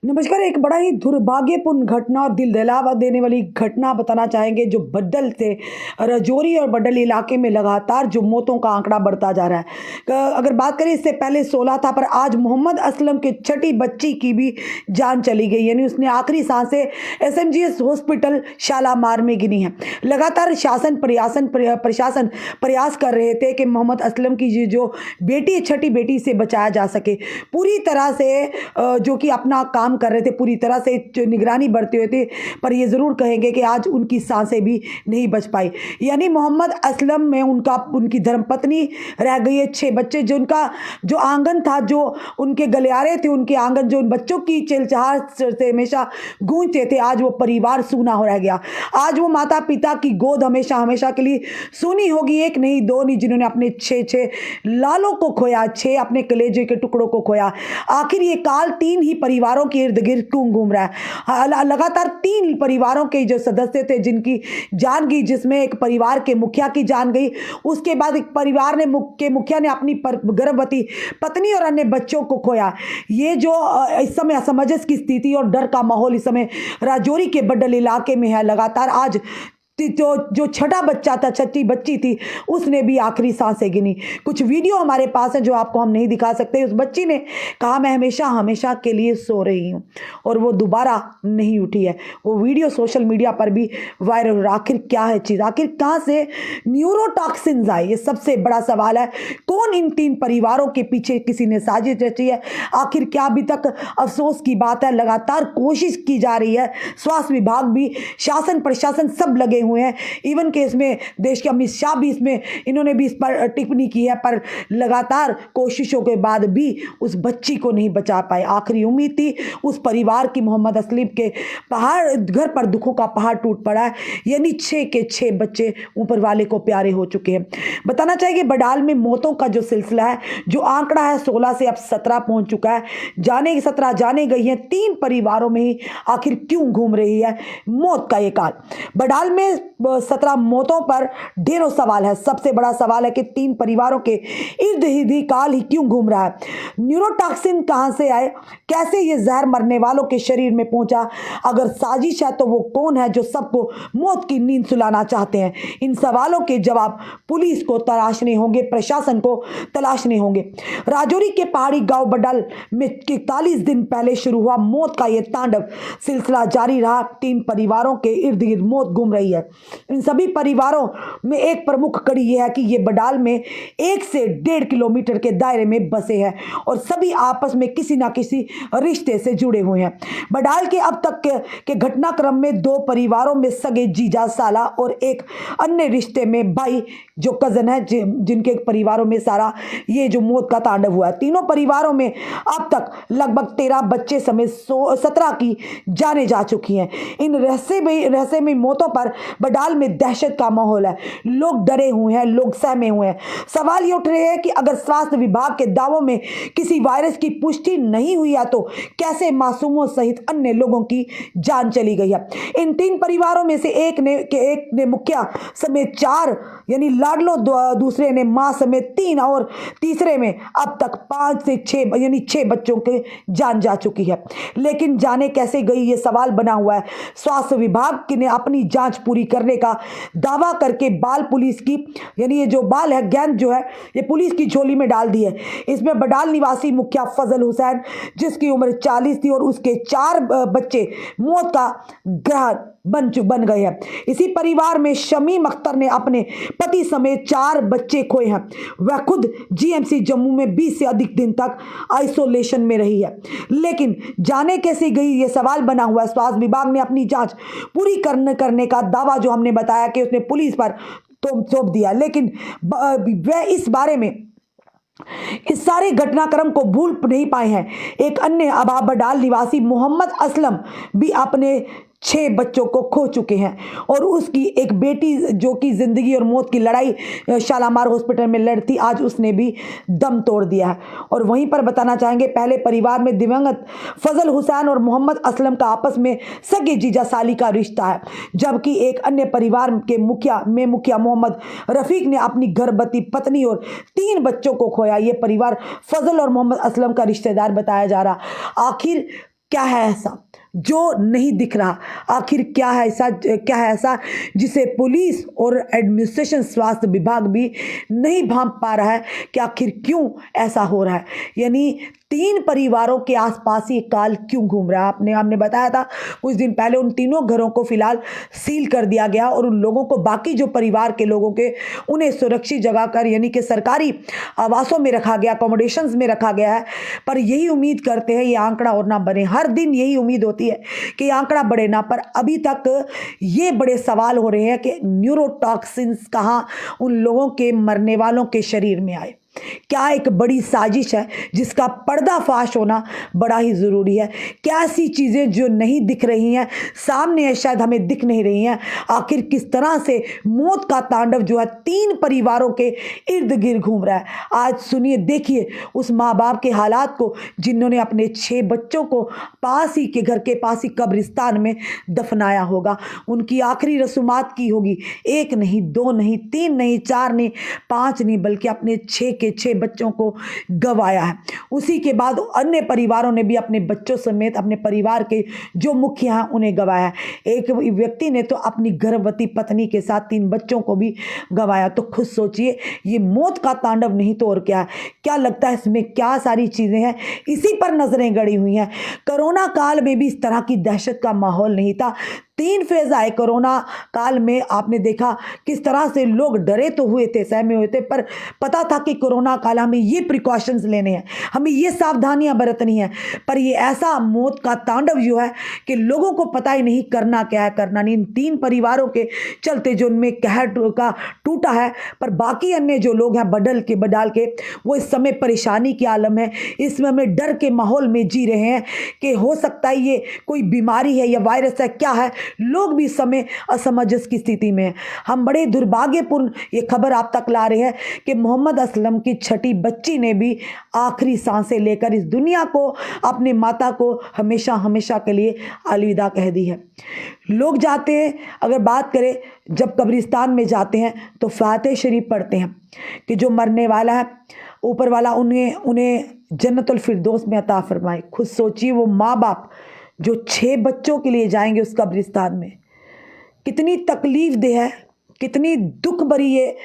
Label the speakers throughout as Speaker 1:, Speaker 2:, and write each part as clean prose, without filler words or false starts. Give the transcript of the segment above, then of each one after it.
Speaker 1: नमस्कार। एक बड़ा ही दुर्भाग्यपूर्ण घटना और दिल दहला देने वाली घटना बताना चाहेंगे जो बड्डल से राजौरी और बड्डल इलाके में लगातार जो मौतों का आंकड़ा बढ़ता जा रहा है। अगर बात करें इससे पहले 16 था, पर आज मोहम्मद असलम के छठी बच्ची की भी जान चली गई, यानी उसने आखिरी सांसें एसएमजीएस हॉस्पिटल शालामार में गिनी है। लगातार प्रशासन प्रयास कर रहे थे कि मोहम्मद असलम की जो बेटी छठी बेटी से बचाया जा सके। पूरी तरह से जो कि अपना काम कर रहे थे, पूरी तरह से निगरानी बरते हुए थे, पर ये ज़रूर कहेंगे कि आज उनकी सांसें भी नहीं बच पाई। यानी मोहम्मद असलम में उनकी धर्मपत्नी रह गई है, 6 बच्चे, जो उनका जो आंगन था, जो उनके गलियारे थे, उनके आंगन जो उन बच्चों की चिलचहाट से हमेशा गूंजते थे, आज वो परिवार सूना हो रह गया। आज वो माता पिता की गोद हमेशा हमेशा के लिए सूनी होगी। एक नहीं, दो नहीं, जिन्होंने अपने 6 लालों को खोया, 6 अपने कलेजे के टुकड़ों को खोया। आखिर ये काल 3 ही परिवारों के इर्द गिर्द क्यों घूम रहा है? लगातार 3 परिवारों के जो सदस्य थे जिनकी जान गई, जिसमें एक परिवार के मुखिया की जान गई, उसके बाद एक परिवार ने मुखिया ने अपनी गर्भवती पत्नी और अन्य बच्चों को खोया। ये जो इस समय असमंजस की स्थिति और डर का माहौल इस समय राजौरी के बड्डल इलाके में है। लगातार आज जो छठा बच्चा था, छठी बच्ची थी, उसने भी आखिरी सांसें गिनी। कुछ वीडियो हमारे पास है जो आपको हम नहीं दिखा सकते। उस बच्ची ने कहा, मैं हमेशा हमेशा के लिए सो रही हूँ, और वो दोबारा नहीं उठी है। वो वीडियो सोशल मीडिया पर भी वायरल हो रहा। आखिर क्या है चीज़? आखिर कहाँ से न्यूरोटॉक्सिन्स आए? ये सबसे बड़ा सवाल है। कौन इन 3 परिवारों के पीछे? किसी ने साजिश रची है? आखिर क्या? अभी तक अफसोस की बात है, लगातार कोशिश की जा रही है। स्वास्थ्य विभाग भी, शासन प्रशासन सब लगे हुए हैं। इवन के इसमें देश के अमित शाह भी इन्होंने भी इस पर टिप्पणी की है, पर लगातार कोशिशों के बाद भी उस बच्ची को नहीं बचा पाए। आखिरी उम्मीद थी उस परिवार की। मोहम्मद असलम के घर पर दुखों का पहाड़ टूट पड़ा है। यानी 6 के 6 बच्चे ऊपर वाले को प्यारे हो चुके हैं। बताना चाहिए बडाल में मौतों का जो सिलसिला है, जो आंकड़ा है 16 से अब 17 पहुंच चुका है। 17 जाने गई हैं। 3 परिवारों में ही आखिर क्यों घूम रही है मौत का ये काल? बडाल में 17 मौतों पर ढेरों सवाल है। सबसे बड़ा सवाल है कि 3 परिवारों के इर्द गिर्द ही काल ही क्यों घूम रहा है? न्यूरोटॉक्सिन कहां से आए? कैसे ये जहर मरने वालों के शरीर में पहुंचा? अगर साजिश है तो वो कौन है जो सबको मौत की नींद सुलाना चाहते हैं? इन सवालों के जवाब पुलिस को तलाशने होंगे, प्रशासन को तलाशने होंगे। राजौरी के पहाड़ी गांव बडाल में 41 दिन पहले शुरू हुआ मौत का यह तांडव सिलसिला जारी रहा। 3 परिवारों के इर्द गिर्द मौत घूम रही है। इन सभी परिवारों में एक प्रमुख कड़ी यह है कि ये बडाल में 1 से 1.5 किलोमीटर के दायरे में बसे हैं, और सभी आपस में किसी ना किसी रिश्ते से जुड़े हुए हैं। बडाल के अब तक के घटनाक्रम में 2 परिवारों में सगे जीजा साला और एक अन्य रिश्ते में भाई जो कजन है, जिनके परिवारों में सारा ये जो मौत का तांडव हुआ है। तीनों परिवारों में अब तक लगभग 13 बच्चे समेत 17 की जाने जा चुकी हैं। इन रहस्यमयी मौतों पर बडाल में दहशत का माहौल है। लोग डरे हुए हैं, लोग सहमे हुए हैं। सवाल ये उठ रहे हैं कि अगर स्वास्थ्य विभाग के दावों में किसी वायरस की पुष्टि नहीं हुई है तो कैसे मासूमों सहित अन्य लोगों की जान चली गई है? इन 3 परिवारों में से एक ने मुखिया समेत 4 यानी लाडलो, दूसरे ने मां समेत 3 और तीसरे में अब तक 5 से 6 यानी 6 बच्चों की जान जा चुकी है। लेकिन जाने कैसे गई ये सवाल बना हुआ है। स्वास्थ्य विभाग ने अपनी जांच पूरी करने का दावा करके बाल पुलिस की, यानी ये जो बाल है गेंद जो है, ये पुलिस की झोली में डाल दी है। इसमें बडाल निवासी मुखिया फजल हुसैन, जिसकी उम्र 40 थी, और उसके 4 बच्चे मौत का ग्रह बन गए हैं। इसी परिवार में शमीम अख्तर ने अपने पति समेत 4 बच्चे खोए हैं। वह खुद जीएमसी जम्मू में 20 से अधिक दिन तक आइसोलेशन में रही है। लेकिन जाने कैसे गई ये सवाल बना हुआ है। स्वास्थ्य विभाग ने अपनी जांच पूरी करने का दावा, जो हमने बताया कि उसने पुलिस पर सौंप दिया, लेकिन वह इस बारे में इस सारे घटनाक्रम को भूल नहीं पाए हैं। एक अन्य बडाल निवासी मोहम्मद असलम भी अपने 6 बच्चों को खो चुके हैं, और उसकी एक बेटी जो कि जिंदगी और मौत की लड़ाई शालामार हॉस्पिटल में लड़ती, आज उसने भी दम तोड़ दिया है। और वहीं पर बताना चाहेंगे, पहले परिवार में दिवंगत फजल हुसैन और मोहम्मद असलम का आपस में सगे जीजा साली का रिश्ता है, जबकि एक अन्य परिवार के मुखिया मोहम्मद रफीक ने अपनी गर्भवती पत्नी और 3 बच्चों को खोया। ये परिवार फजल और मोहम्मद असलम का रिश्तेदार बताया जा रहा। आखिर क्या है ऐसा जो नहीं दिख रहा? आखिर क्या है ऐसा जिसे पुलिस और एडमिनिस्ट्रेशन स्वास्थ्य विभाग भी नहीं भांप पा रहा है कि आखिर क्यों ऐसा हो रहा है? यानी 3 परिवारों के आसपास ये काल क्यों घूम रहा है? हमने बताया था कुछ दिन पहले उन तीनों घरों को फिलहाल सील कर दिया गया और उन लोगों को, बाकी जो परिवार के लोगों के, उन्हें सुरक्षित जगह कर यानी कि सरकारी आवासों में रखा गया, अकोमोडेशंस में रखा गया है। पर यही उम्मीद करते हैं ये आंकड़ा और ना बढ़े। हर दिन यही उम्मीद होती है कि आंकड़ा बढ़े ना, पर अभी तक ये बड़े सवाल हो रहे हैं कि न्यूरोटॉक्सिन्स कहाँ उन लोगों के, मरने वालों के शरीर में आए। क्या एक बड़ी साजिश है जिसका पर्दाफाश होना बड़ा ही ज़रूरी है? क्या ऐसी चीज़ें जो नहीं दिख रही हैं, सामने है, शायद हमें दिख नहीं रही हैं? आखिर किस तरह से मौत का तांडव जो है 3 परिवारों के इर्द गिर्द घूम रहा है? आज सुनिए, देखिए उस माँ बाप के हालात को जिन्होंने अपने 6 बच्चों को पास ही के घर के पास ही कब्रिस्तान में दफनाया होगा। उनकी आखिरी रसूमात की होगी। 1 नहीं, 2 नहीं, 3 नहीं, 4 नहीं, 5 नहीं, बल्कि अपने 6 बच्चों को गंवाया है। उसी के बाद अन्य परिवारों ने भी अपने बच्चों समेत अपने परिवार के जो मुखिया हैं उन्हें गंवाया है। एक व्यक्ति ने तो अपनी गर्भवती पत्नी के साथ 3 बच्चों को भी गंवाया। तो खुद सोचिए, ये मौत का तांडव नहीं तो और क्या है? क्या लगता है इसमें क्या सारी चीजें हैं? इसी पर नजरें गड़ी हुई हैं। कोरोना काल में भी इस तरह की दहशत का माहौल नहीं था। 3 फेज आए कोरोना काल में। आपने देखा किस तरह से लोग डरे तो हुए थे, सहमे हुए थे, पर पता था कि कोरोना काल हमें ये प्रिकॉशंस लेने हैं, हमें ये सावधानियां बरतनी है। पर ये ऐसा मौत का तांडव जो है कि लोगों को पता ही नहीं करना क्या है, करना नहीं। इन 3 परिवारों के चलते जो उनमें कहर का टूटा है, पर बाकी अन्य जो लोग हैं बदल के वो इस समय परेशानी की आलम है। इस समय हमें डर के माहौल में जी रहे हैं कि हो सकता है ये कोई बीमारी है या वायरस है, क्या है। लोग भी इस समय असमंजस की स्थिति में हैं। हम बड़े दुर्भाग्यपूर्ण ये खबर आप तक ला रहे हैं कि मोहम्मद असलम की 6ठी बच्ची ने भी आखिरी सांसें लेकर इस दुनिया को, अपने माता को हमेशा हमेशा के लिए अलविदा कह दी है। लोग जाते हैं, अगर बात करें, जब कब्रिस्तान में जाते हैं तो फातिहा शरीफ पढ़ते हैं कि जो मरने वाला है ऊपर वाला उन्हें जन्नतुल फिरदौस में अता फरमाए। खुद सोचिए, वो माँ बाप जो 6 बच्चों के लिए जाएंगे उस कब्रिस्तान में, कितनी तकलीफ दे है, कितनी दुख भरी ये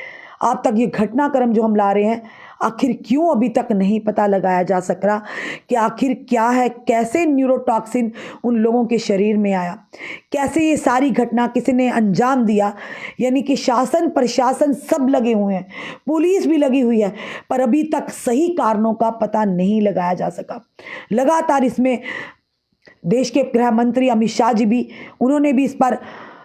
Speaker 1: आप तक ये घटनाक्रम जो हम ला रहे हैं। आखिर क्यों अभी तक नहीं पता लगाया जा सक रहा कि आखिर क्या है, कैसे न्यूरोटॉक्सिन उन लोगों के शरीर में आया, कैसे ये सारी घटना किसी ने अंजाम दिया। यानी कि शासन प्रशासन सब लगे हुए हैं, पुलिस भी लगी हुई है, पर अभी तक सही कारणों का पता नहीं लगाया जा सका। लगातार इसमें देश के गृह मंत्री अमित शाह जी भी, उन्होंने भी इस पर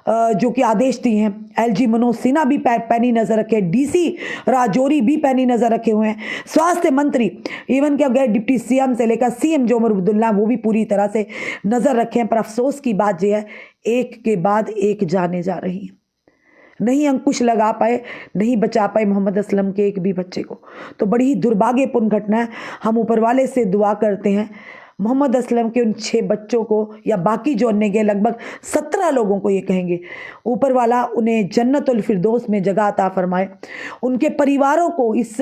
Speaker 1: जो कि आदेश दिए हैं। एलजी मनोज सिन्हा भी पैनी नजर रखे, डीसी राजौरी भी पैनी नजर रखे हुए हैं। स्वास्थ्य मंत्री इवन के अगर डिप्टी सीएम से लेकर सीएम जो उमर अब्दुल्ला वो भी पूरी तरह से नजर रखे हैं। पर अफसोस की बात यह है, एक के बाद एक जाने जा रही हैं। नहीं अंकुश लगा पाए, नहीं बचा पाए मोहम्मद असलम के एक भी बच्चे को। तो बड़ी ही दुर्भाग्यपूर्ण घटना है। हम ऊपर वाले से दुआ करते हैं मोहम्मद असलम के उन 6 बच्चों को, या बाकी जो अन्य गए लगभग 17 लोगों को, ये कहेंगे ऊपर वाला उन्हें जन्नतुल फिरदौस में जगह अता फरमाए। उनके परिवारों को इस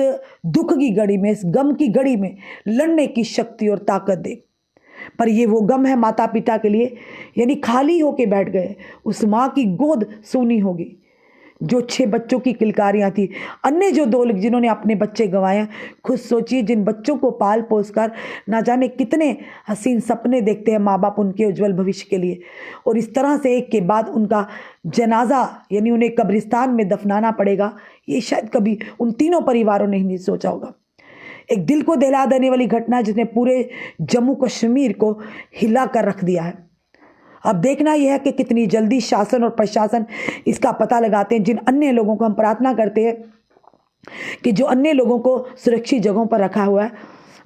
Speaker 1: दुख की घड़ी में, इस गम की घड़ी में लड़ने की शक्ति और ताकत दे। पर ये वो गम है माता पिता के लिए, यानी खाली होके बैठ गए। उस माँ की गोद सूनी होगी जो 6 बच्चों की किलकारियाँ थी। अन्य जो 2 लोग जिन्होंने अपने बच्चे गंवाए, खुद सोचिए, जिन बच्चों को पाल पोस कर ना जाने कितने हसीन सपने देखते हैं माँ बाप उनके उज्जवल भविष्य के लिए, और इस तरह से एक के बाद उनका जनाजा यानी उन्हें कब्रिस्तान में दफनाना पड़ेगा, ये शायद कभी उन तीनों परिवारों ने नहीं सोचा होगा। एक दिल को दहला देने वाली घटना जिसने पूरे जम्मू कश्मीर को हिला कर रख दिया है। अब देखना यह है कि कितनी जल्दी शासन और प्रशासन इसका पता लगाते हैं। जिन अन्य लोगों को हम प्रार्थना करते हैं कि जो अन्य लोगों को सुरक्षित जगहों पर रखा हुआ है,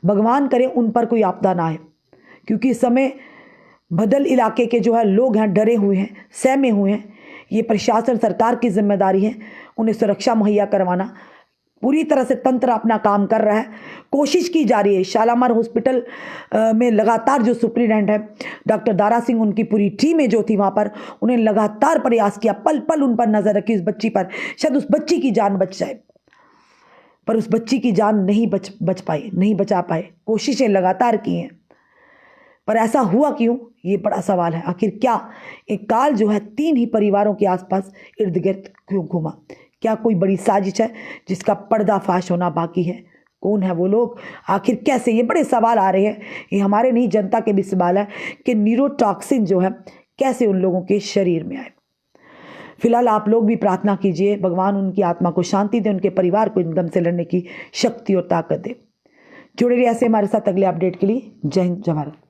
Speaker 1: भगवान करे उन पर कोई आपदा ना आए, क्योंकि इस समय बदल इलाके के जो है लोग हैं डरे हुए हैं, सहमे हुए हैं। ये प्रशासन सरकार की जिम्मेदारी है उन्हें सुरक्षा मुहैया करवाना। पूरी तरह से तंत्र अपना काम कर रहा है, कोशिश की जा रही है। शालामार हॉस्पिटल में लगातार जो सुप्रीडेंट है डॉक्टर दारा सिंह, उनकी पूरी टीमें जो थी वहाँ पर, उन्हें लगातार प्रयास किया, पल पल उन पर नजर रखी, उस बच्ची पर, शायद उस बच्ची की जान बच जाए। पर उस बच्ची की जान नहीं बच पाई, नहीं बचा पाए। कोशिशें लगातार की हैं, पर ऐसा हुआ क्यों, ये बड़ा सवाल है। आखिर क्या एक काल जो है 3 ही परिवारों के आसपास इर्द गिर्द क्यों घूमा? क्या कोई बड़ी साजिश है जिसका पर्दाफाश होना बाकी है? कौन है वो लोग? आखिर कैसे? ये बड़े सवाल आ रहे हैं। ये हमारे नहीं, जनता के भी सवाल है कि न्यूरोटॉक्सिन जो है कैसे उन लोगों के शरीर में आए। फिलहाल आप लोग भी प्रार्थना कीजिए, भगवान उनकी आत्मा को शांति दे, उनके परिवार को इन गम से लड़ने की शक्ति और ताकत दे। जुड़े रहिए ऐसे हमारे साथ अगले अपडेट के लिए। जय हिंद, जय भारत।